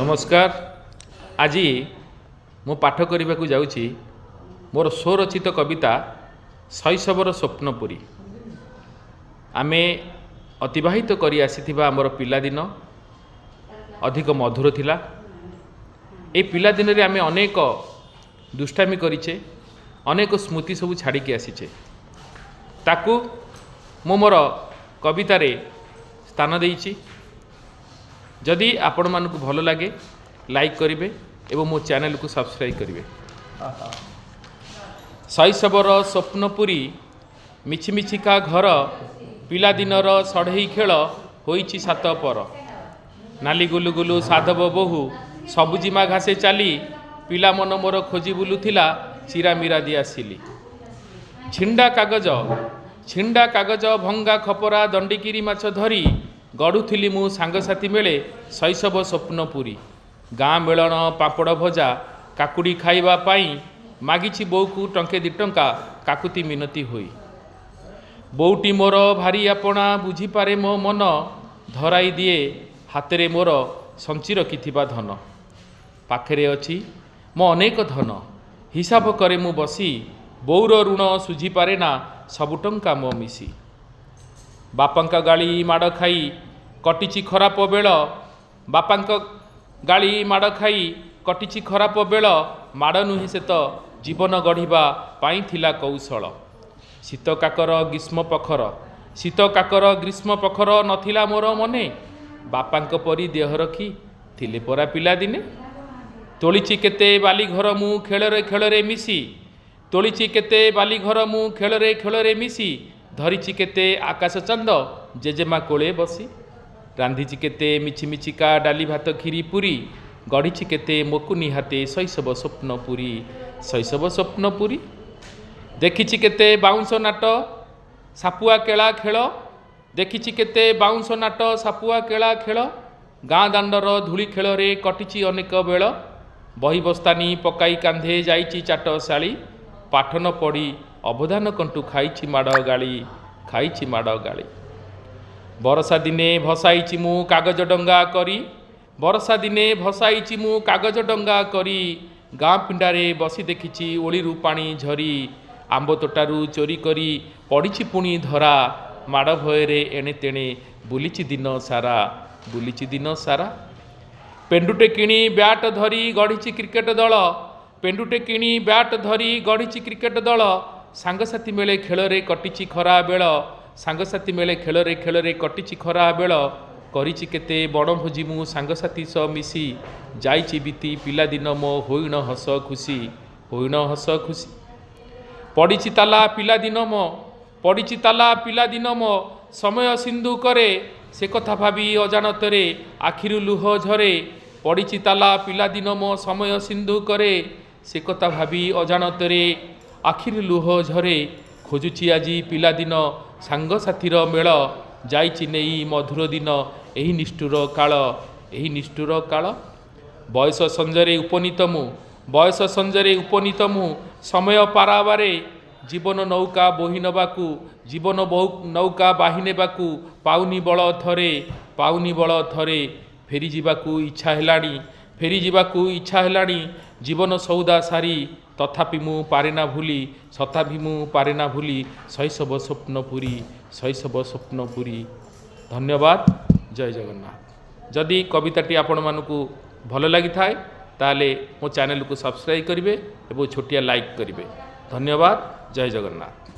नमस्कार। आज मु पाठ करने को जाऊँगी मोर स्वरचित कविता शैशवर स्वप्नपुरी। आमे अतिवाहित करी आसीथिबा आमर पिलादिन अधिक मधुर थिला। ए पिलादिन रे आमे अनेक दुष्टामी करिचे, अनेक स्मृति सब छाड़िकी आसीचे। ताकू मु मोर कवितारे स्थान देइछि। जदि आपण मानकु भल लगे लाइक करिवे एवं मो चैनल को सब्सक्राइब करिवे। शैशवर स्वप्नपुरी मिछिमिछिका घर पिलादिनर सढ़ई खेल होइछि सात पर। नाली गुलु गुलु साधव बहु सबुजिमा घासे चाली पिला मन मोर खोजी बुलुथिला चिरामिरा दी आसिली। छिंडा कागज भंगा खपरा दंडिकिरी माछ धरी गढ़ुथिली मु सांगसाथी मेले शैशव स्वप्नपुरी। गाँ मेलन पापड़ भजा काकुड़ी खाइबा पाई मागिछि बोऊ को टंके दि टंका काकुति मिनती होई। बोऊटी मोर भारी आपणा बुझीपारे मो मन धराई दिए हाथरे मोर संची रखिथिबा धन। पाखरे अछि मो अनेक धन हिसाब करे मु बसी बोऊर ऋण सुझी पारे ना सबु टंका मो मिसी। बापांका गाली माड़ खाई कटिछि खराप बेल बापांका गाली माड़ खाई कटिछि खराप बेल माड़ नुहे से तो जीवन गढ़िबा पाई थिला कौशल। शीत काकर ग्रीष्म पखर नथिला मोर मने बापांक परी देह रखी थिले परा पिला दिने। तोलिछि केते बाली घर मु खेलरे मिसी तोलिछि केते बाली घर मु खेलरे मिसी धरिछि केते आकाश चंद जेजेमा कोले बसी। रांधिछि केते मिछिमिछिका डाली भात खीरी पुरी गढ़िछि केते मोकु निहाते शैशव स्वप्नपुरी। देखिछि केते बाउंस नाट सापुआ केला खेल देखिछि केते बाउंस नाट सापुआ केला खेल। गाँ दांडर धूली खेल रे कटिछि अनेक बेल बही बस्तानी पकाई कांधे जाइछि चाटशाली। पाठ न पढ़ी अवधान कंटू खाइछि माड़ गाली। बरसा दिने भसाइछि मु कागज डंगा करी गाँ पिंडारे बसी देखिछि ओळीरू पानी झरी। आंब तोटारू चोरी करी पड़िछि पुणी धरा माड़ भयरे एणे तेणे बुलिछि दिन सारा। पेंडुटे किणी ब्याट धरी गढ़िछि क्रिकेट दल सांगसाथी मेले खेलरे कटिछि खरा बेल करिछि केते बणभोजी मु सांगसाथी स मिसी जाइछि बीती पिलादिन मो होइन हस खुशी। पड़िछि ताला पिलादिन मो समय सिंधु करे से कथा भाबी अजानतरे आखिरु लुह झरे। पड़िछि ताला पिलादिन मो समय सिंधु करे से कथा भाबी अजानतरे आखिरु लुह झरे। खोजुछि आजी पिलादिन सांगसाथीर मेल जाइछि नेई मधुर दिन एही निष्ठुर काल। बयस संजरे उपनीत मु समय पाराबारे जीवन नौका बाही नेबाकू पाउनी बल थरे फेरी जीवाकू इच्छा हेलाणी जीवन सौदा सारी। तथापि मु पारेना भूली शैशव स्वप्नपुरी। धन्यवाद। जय जगन्नाथ। जदि कविताटी आपण मानकू भल लगी थाए ताले मो चैनल को सब्सक्राइब करिवे एवं छोटिया लाइक करिवे। धन्यवाद। जय जगन्नाथ।